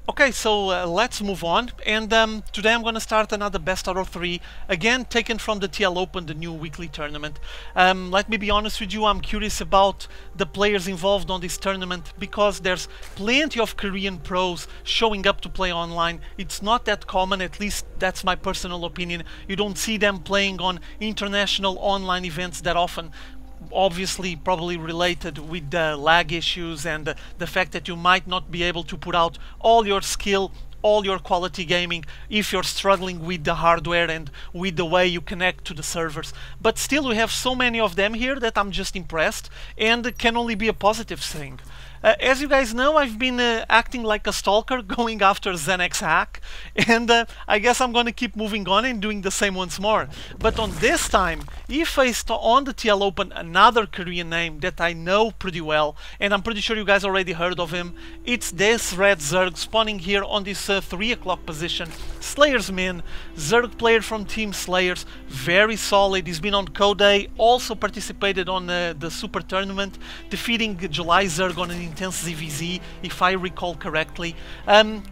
Okay, so let's move on, and today I'm going to start another best out of 3, again taken from the TL Open, the new weekly tournament. Let me be honest with you, I'm curious about the players involved on this tournament because there's plenty of Korean pros showing up to play online. It's not that common, at least that's my personal opinion. You don't see them playing on international online events that often. Obviously probably related with the lag issues and the fact that you might not be able to put out all your skill, all your quality gaming if you're struggling with the hardware and with the way you connect to the servers. But still we have so many of them here that I'm just impressed, and it can only be a positive thing. As you guys know, I've been acting like a stalker, going after ZeNEXHack, and I guess I'm going to keep moving on and doing the same once more. But on this time, he faced on the TL Open another Korean name that I know pretty well, and I'm pretty sure you guys already heard of him. It's this red Zerg spawning here on this 3 o'clock position. SlayerSMin, Zerg player from Team Slayers, very solid. He's been on Code A, also participated on the Super Tournament, defeating July Zerg on an intense ZVZ, if I recall correctly.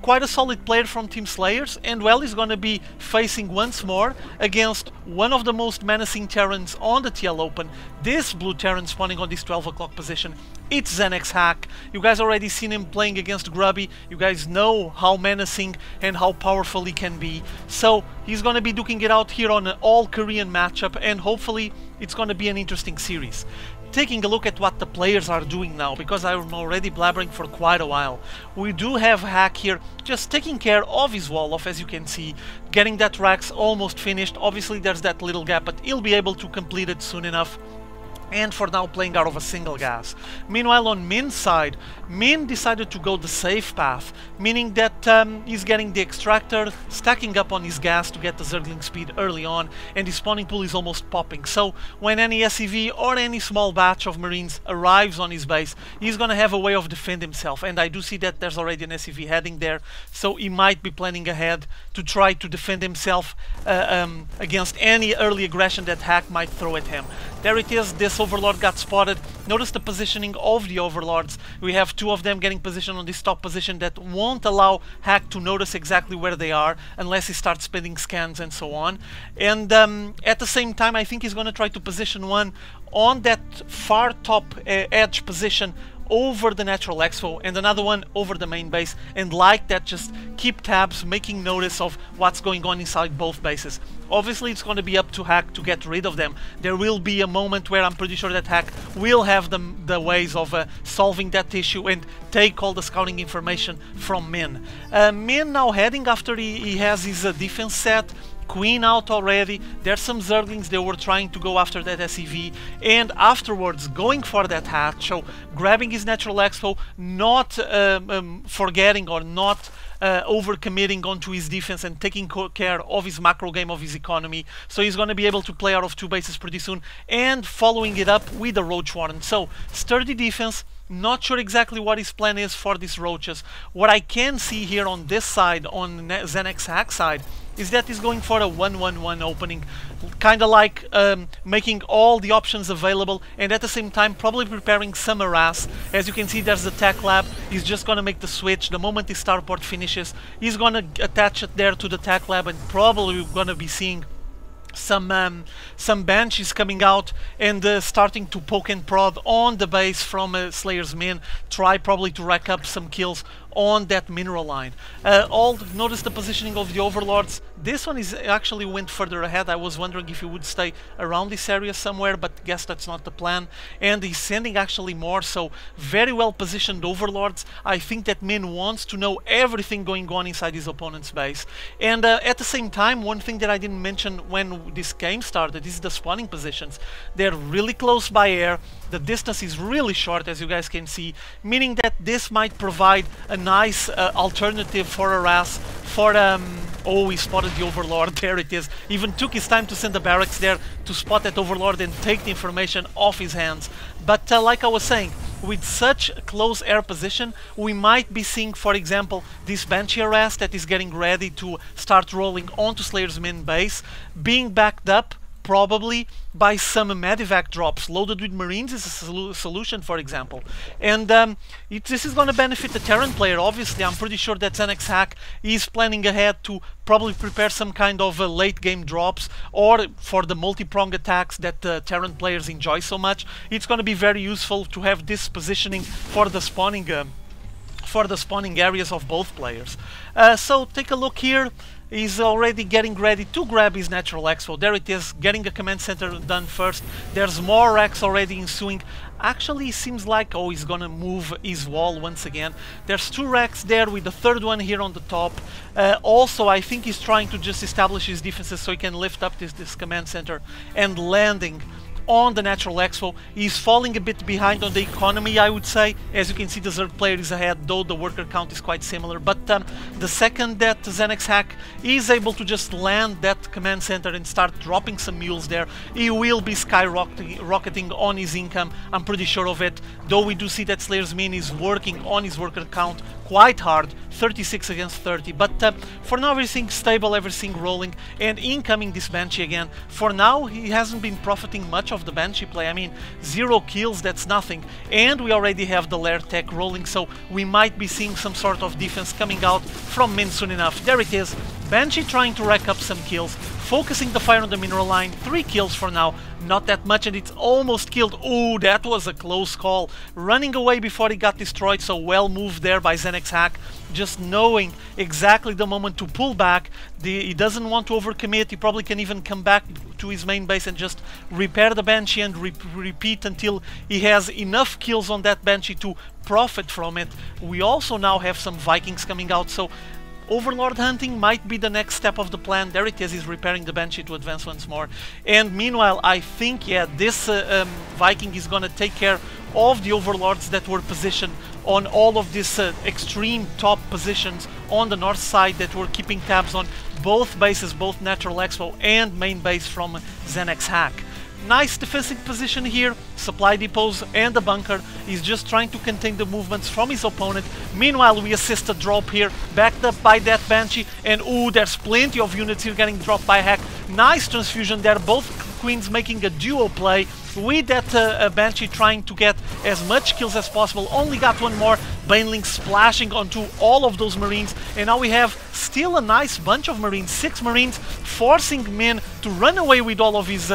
Quite a solid player from Team Slayers, and well, he's gonna be facing once more against one of the most menacing Terrans on the TL Open, this blue Terran spawning on this 12 o'clock position. It's ZeNEXHack. You guys already seen him playing against Grubby. You guys know how menacing and how powerful he can be. So he's gonna be duking it out here on an all-Korean matchup, and hopefully it's gonna be an interesting series. Taking a look at what the players are doing now, because I'm already blabbering for quite a while. We do have Hack here just taking care of his wall-off, as you can see, getting that Rax almost finished. Obviously there's that little gap, but he'll be able to complete it soon enough. And for now playing out of a single gas. Meanwhile on Min's side, Min decided to go the safe path, meaning that he's getting the extractor, stacking up on his gas to get the Zergling speed early on, and his spawning pool is almost popping. So when any SCV or any small batch of Marines arrives on his base, he's gonna have a way of defending himself, and I do see that there's already an SCV heading there, so he might be planning ahead to try to defend himself against any early aggression that Hack might throw at him. There it is, this Overlord got spotted. Notice the positioning of the Overlords. We have 2 of them getting positioned on this top position that won't allow Hack to notice exactly where they are unless he starts spinning scans and so on. And at the same time, I think he's going to try to position one on that far top edge position over the natural expo, and another one over the main base, and like that just keep tabs, making notice of what's going on inside both bases. Obviously it's going to be up to Hack to get rid of them. There will be a moment where I'm pretty sure that Hack will have the ways of solving that issue and take all the scouting information from Min. Min now heading after he has his defense set. Queen out already. There's some Zerglings, they were trying to go after that SCV, and afterwards going for that hatch, so grabbing his natural expo, not forgetting or not overcommitting onto his defense and taking care of his macro game, of his economy. So he's going to be able to play out of 2 bases pretty soon, and following it up with a Roach Warren. So sturdy defense. Not sure exactly what his plan is for these roaches. What I can see here on this side, on ZeNEXHack side, is that he's going for a 1-1-1 opening, kind of like making all the options available, and at the same time probably preparing some harass. As you can see, there's the tech lab. He's just gonna make the switch the moment the starport finishes. He's gonna attach it there to the tech lab, and probably we're gonna be seeing some banshees coming out and starting to poke and prod on the base from SlayerSMin. Try probably to rack up some kills on that mineral line. Notice the positioning of the Overlords. This one is actually went further ahead. I was wondering if he would stay around this area somewhere, but guess that's not the plan. And he's sending actually more, so very well positioned Overlords. I think that Min wants to know everything going on inside his opponent's base. And at the same time, one thing that I didn't mention when this game started is the spawning positions. They're really close by air. The distance is really short, as you guys can see, meaning that this might provide a nice alternative for harass, for oh, he spotted the Overlord. There it is. Even took his time to send the barracks there to spot that Overlord and take the information off his hands. But like I was saying, with such close air position, we might be seeing, for example, this Banshee harass that is getting ready to start rolling onto SlayerSMin base, being backed up probably by some medevac drops loaded with Marines is a solution, for example. And this is going to benefit the Terran player, obviously. I'm pretty sure that ZeNEXHack is planning ahead to probably prepare some kind of late game drops, or for the multi-prong attacks that Terran players enjoy so much. It's going to be very useful to have this positioning for the spawning areas of both players. So take a look here. He's already getting ready to grab his natural expo. There it is, getting a command center done first. There's more racks already ensuing. Actually, it seems like, oh, he's gonna move his wall once again. There's 2 racks there with the 3rd one here on the top. Also, I think he's trying to just establish his defenses so he can lift up this command center and landing on the natural expo. He's falling a bit behind on the economy, I would say. As you can see, the Zerg player is ahead, though the worker count is quite similar. But the second that ZeNEXHack is able to just land that command center and start dropping some mules there, he will be skyrocketing on his income. I'm pretty sure of it. Though we do see that SlayerSMin is working on his worker count quite hard, 36 against 30. But for now, everything's stable, everything rolling, and incoming this Banshee again. For now, he hasn't been profiting much of the Banshee play. I mean, 0 kills, that's nothing. And we already have the lair tech rolling, so we might be seeing some sort of defense coming out from Min soon enough. There it is. Banshee trying to rack up some kills, focusing the fire on the mineral line. 3 kills for now, not that much, and it's almost killed. Ooh, that was a close call. Running away before he got destroyed, so well moved there by ZeNEXHack. Just knowing exactly the moment to pull back. He doesn't want to overcommit. He probably can even come back to his main base and just repair the Banshee and repeat until he has enough kills on that Banshee to profit from it. We also now have some Vikings coming out, so Overlord hunting might be the next step of the plan. There it is, he's repairing the Banshee to advance once more. And meanwhile, I think, yeah, this Viking is gonna take care of the Overlords that were positioned on all of these extreme top positions on the north side that were keeping tabs on both bases, both Natural Expo and main base from ZeNEXHack. Nice defensive position here, supply depots and the bunker. He's just trying to contain the movements from his opponent. Meanwhile, we assist a drop here, backed up by that Banshee, and ooh, there's plenty of units here getting dropped by Hack. Nice transfusion there, both Queens making a duo play with that Banshee trying to get as much kills as possible. Only got one more, Baneling splashing onto all of those Marines, and now we have still a nice bunch of Marines, 6 Marines, forcing Min to run away with all of his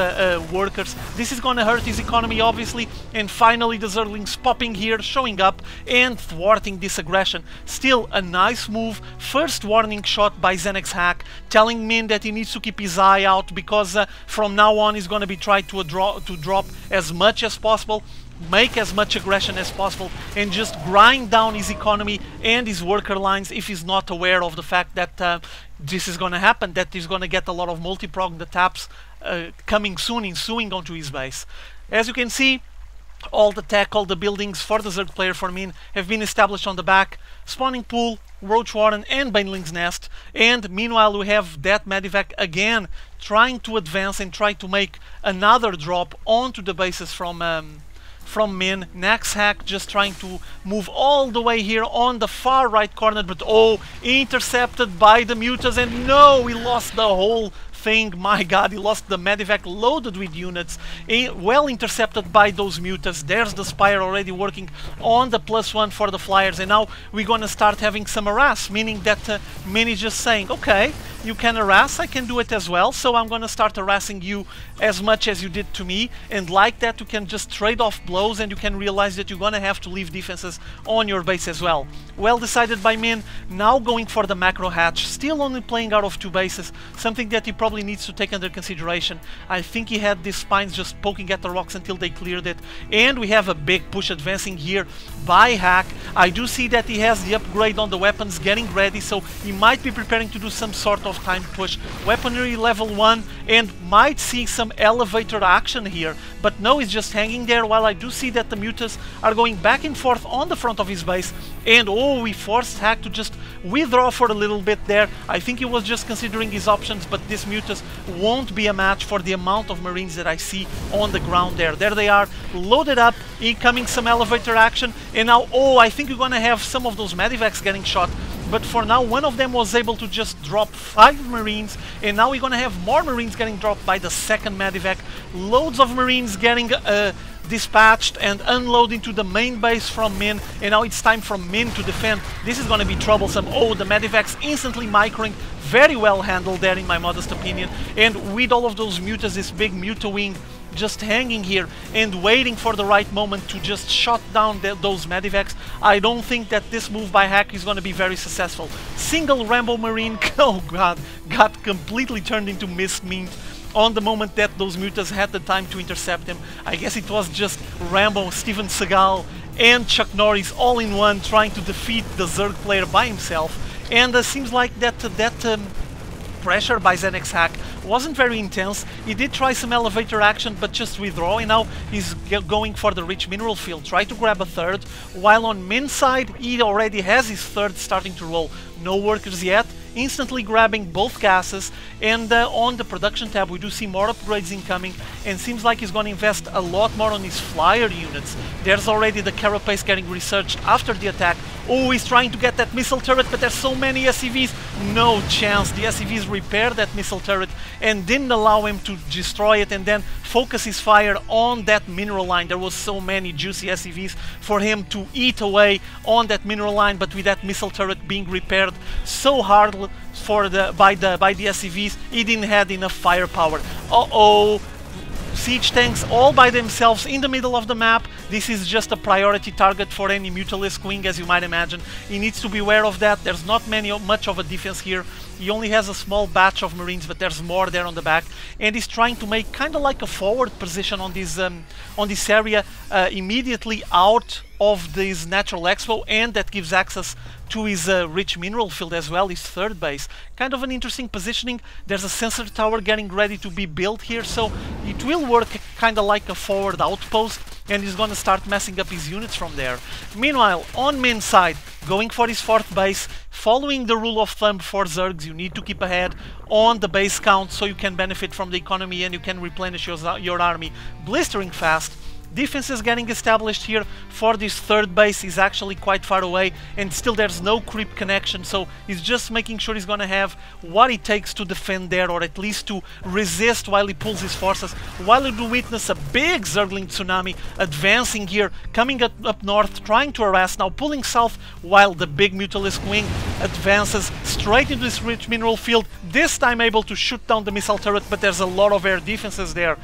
workers. This is gonna hurt his economy, obviously, and finally the Zerglings popping here, showing up and thwarting this aggression. Still a nice move, first warning shot by ZeNEXHack, telling Min that he needs to keep his eye out, because from now on he's gonna be trying to drop as much as possible, make as much aggression as possible, and just grind down his economy and his worker lines if he's not aware of the fact that this is going to happen, that he's going to get a lot of multi-pronged attacks coming soon, ensuing onto his base. As you can see, all the tech, all the buildings for the Zerg player for Min have been established on the back. Spawning pool, Roach Warren and Baneling's Nest, and meanwhile we have that Medivac again trying to advance and try to make another drop onto the bases from Min. ZeNEXHack just trying to move all the way here on the far right corner, but oh, intercepted by the Mutas, and no, we lost the whole thing. My god, he lost the Medivac loaded with units, well intercepted by those Mutas. There's the Spire already working on the +1 for the Flyers, and now we're gonna start having some harass, meaning that Min is just saying, okay, you can harass, I can do it as well, so I'm gonna start harassing you as much as you did to me, and like that you can just trade off blows and you can realize that you're gonna have to leave defenses on your base as well. Well decided by Min, now going for the macro hatch, still only playing out of 2 bases, something that he probably needs to take under consideration. I think he had these spines just poking at the rocks until they cleared it, and we have a big push advancing here by Hack. I do see that he has the upgrade on the weapons getting ready, so he might be preparing to do some sort of time push. Weaponry level 1, and might see some elevator action here, but no, he's just hanging there, while I do see that the Mutas are going back and forth on the front of his base, and oh, we forced Hack to just withdraw for a little bit there. I think he was just considering his options, but this Mutas won't be a match for the amount of Marines that I see on the ground there. There they are, loaded up, incoming some elevator action, and now, oh, I think we're gonna have some of those Medivacs getting shot but for now one of them was able to just drop 5 Marines, and now we're gonna have more Marines getting dropped by the second Medivac. Loads of Marines getting dispatched and unloading to the main base from Min, and now it's time for Min to defend. This is gonna be troublesome. Oh, the Medivac's instantly microing, very well handled there in my modest opinion, and with all of those mutas, this big muta wing just hanging here and waiting for the right moment to just shut down those Medivacs. I don't think that this move by Hack is going to be very successful. Single Rambo Marine, oh god, got completely turned into mist meat on the moment that those mutas had the time to intercept him. I guess it was just Rambo, Steven Seagal and Chuck Norris all in one trying to defeat the Zerg player by himself, and seems like that pressure by ZeNEXHack wasn't very intense. He did try some elevator action, but just withdraw, and now he's going for the rich mineral field, try to grab a third, while on Min's side he already has his third starting to roll. No workers yet, instantly grabbing both gases, and on the production tab we do see more upgrades incoming, and seems like he's going to invest a lot more on his flyer units. There's already the carapace getting researched after the attack. Oh, he's trying to get that missile turret, but there's so many SCVs, no chance. The SCVs repaired that missile turret and didn't allow him to destroy it and then focus his fire on that mineral line. There was so many juicy SCVs for him to eat away on that mineral line, but with that missile turret being repaired so hard for by the SCVs, he didn't have enough firepower. Uh-oh. Siege tanks all by themselves in the middle of the map. This is just a priority target for any Mutalisk wing, as you might imagine. He needs to be aware of that. There's not much of a defense here. He only has a small batch of Marines, but there's more there on the back, and he's trying to make kind of like a forward position on this area immediately out of this natural expo, and that gives access to his rich mineral field as well, his third base. Kind of an interesting positioning. There's a sensor tower getting ready to be built here, so it will work kind of like a forward outpost, and he's going to start messing up his units from there. Meanwhile, on Min's side, going for his fourth base, following the rule of thumb for Zergs, you need to keep ahead on the base count so you can benefit from the economy and you can replenish your army blistering fast. Defense is getting established here for this third base. He's actually quite far away, and still there's no creep connection, so he's just making sure he's gonna have what it takes to defend there, or at least to resist while he pulls his forces. While we do witness a big Zergling tsunami advancing here, coming up north, trying to harass, now pulling south, while the big Mutalisk wing advances straight into this rich mineral field, this time able to shoot down the missile turret, but there's a lot of air defenses there.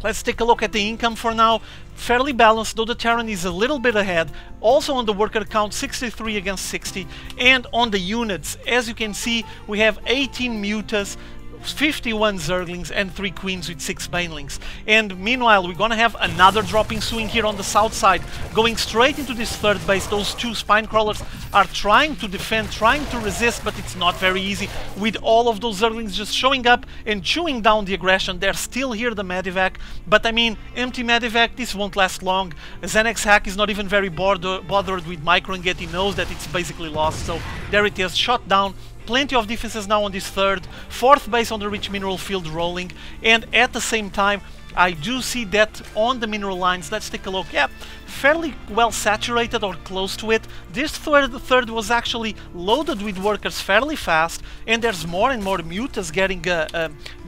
Let's take a look at the income for now. Fairly balanced, though the Terran is a little bit ahead. Also on the worker count, 63 against 60. And on the units, as you can see, we have 18 mutas, 51 Zerglings and 3 Queens with 6 Banelings. And meanwhile, we're gonna have another dropping swing here on the south side, going straight into this third base. Those 2 spine crawlers are trying to defend, trying to resist, but it's not very easy with all of those Zerglings just showing up and chewing down the aggression. They're still here, the Medivac, but I mean, empty Medivac, this won't last long. ZeNEXHack is not even very bothered with microing it. He knows that it's basically lost, so there it is, shot down. Plenty of defenses now on this fourth base on the rich mineral field rolling, and at the same time I do see that on the mineral lines, let's take a look, yeah, fairly well saturated or close to it. This third was actually loaded with workers fairly fast, and there's more and more mutas getting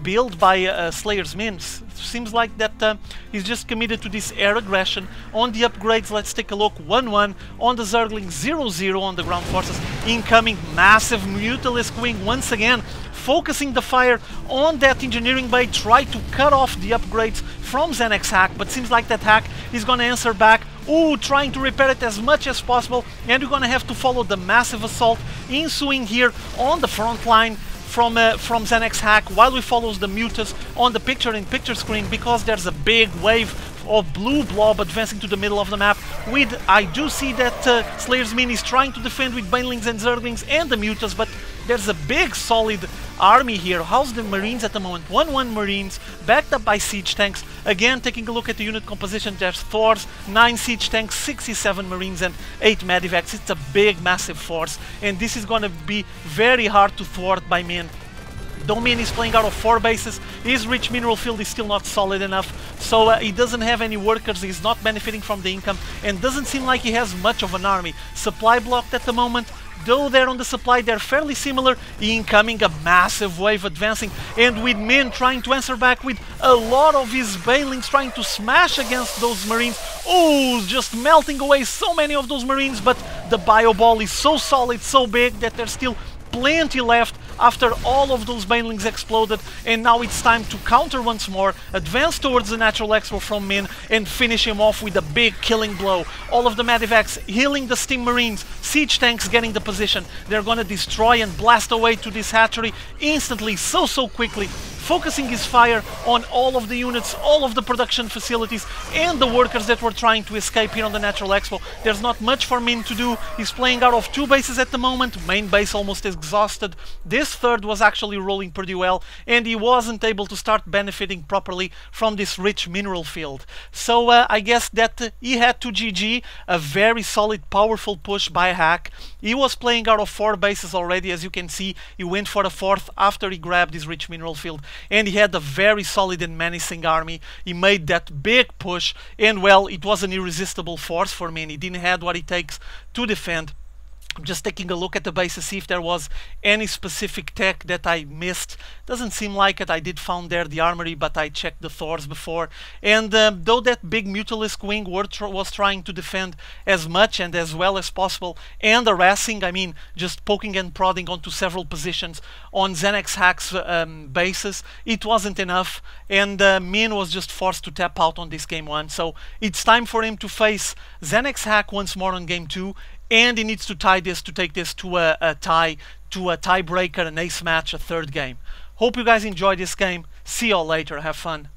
built by SlayerSMin. Seems like that he's just committed to this air aggression. On the upgrades, let's take a look, 1-1 on the Zergling, 0-0 on the ground forces. Incoming massive Mutalisk wing once again, focusing the fire on that engineering bay, try to cut off the upgrades from ZeNEXHack, but seems like that hack is gonna answer back. Ooh, trying to repair it as much as possible, and you're gonna have to follow the massive assault ensuing here on the front line from ZeNEXHack, while we follow the mutas on the picture-in-picture screen, because there's a big wave of blue blob advancing to the middle of the map. I do see that SlayerSMin is trying to defend with Banelings and Zerglings and the mutas, but there's a big solid army here. How's the Marines at the moment? 1-1 Marines, backed up by siege tanks. Again, taking a look at the unit composition, there's Thors, 9 siege tanks, 67 Marines and 8 Medivacs. It's a big, massive force, and this is going to be very hard to thwart by Min. Though Min is playing out of 4 bases, his rich mineral field is still not solid enough, so he doesn't have any workers, he's not benefiting from the income, and doesn't seem like he has much of an army. Supply blocked at the moment, though they're on the supply, they're fairly similar. Incoming a massive wave advancing, and with Min trying to answer back with a lot of his Banelings trying to smash against those Marines. Oh, just melting away so many of those Marines, but the Bio Ball is so solid, so big, that there's still plenty left after all of those Banelings exploded, and now it's time to counter once more, advance towards the Natural Expo from Min, and finish him off with a big killing blow. All of the Medivacs healing the Steam Marines, siege tanks getting the position. They're gonna destroy and blast away to this hatchery instantly, so quickly, focusing his fire on all of the units, all of the production facilities, and the workers that were trying to escape here on the Natural Expo. There's not much for Min to do. He's playing out of 2 bases at the moment, main base almost exhausted. This third was actually rolling pretty well, and he wasn't able to start benefiting properly from this rich mineral field. So I guess that he had to GG, a very solid, powerful push by Hack. He was playing out of 4 bases already, as you can see. He went for the 4th after he grabbed his rich mineral field, and he had a very solid and menacing army. He made that big push, and well, it was an irresistible force for Min. He didn't have what it takes to defend. I'm just taking a look at the base to see if there was any specific tech that I missed. Doesn't seem like it. I did found there the armory, but I checked the Thors before. And though that big Mutalisk wing was trying to defend as much and as well as possible, and harassing, I mean, just poking and prodding onto several positions on ZeNEXHack's bases, it wasn't enough, and Min was just forced to tap out on this game 1. So it's time for him to face ZeNEXHack once more on game 2. And he needs to tie this to take this to a tiebreaker, an ace match, a 3rd game. Hope you guys enjoyed this game. See y'all later. Have fun.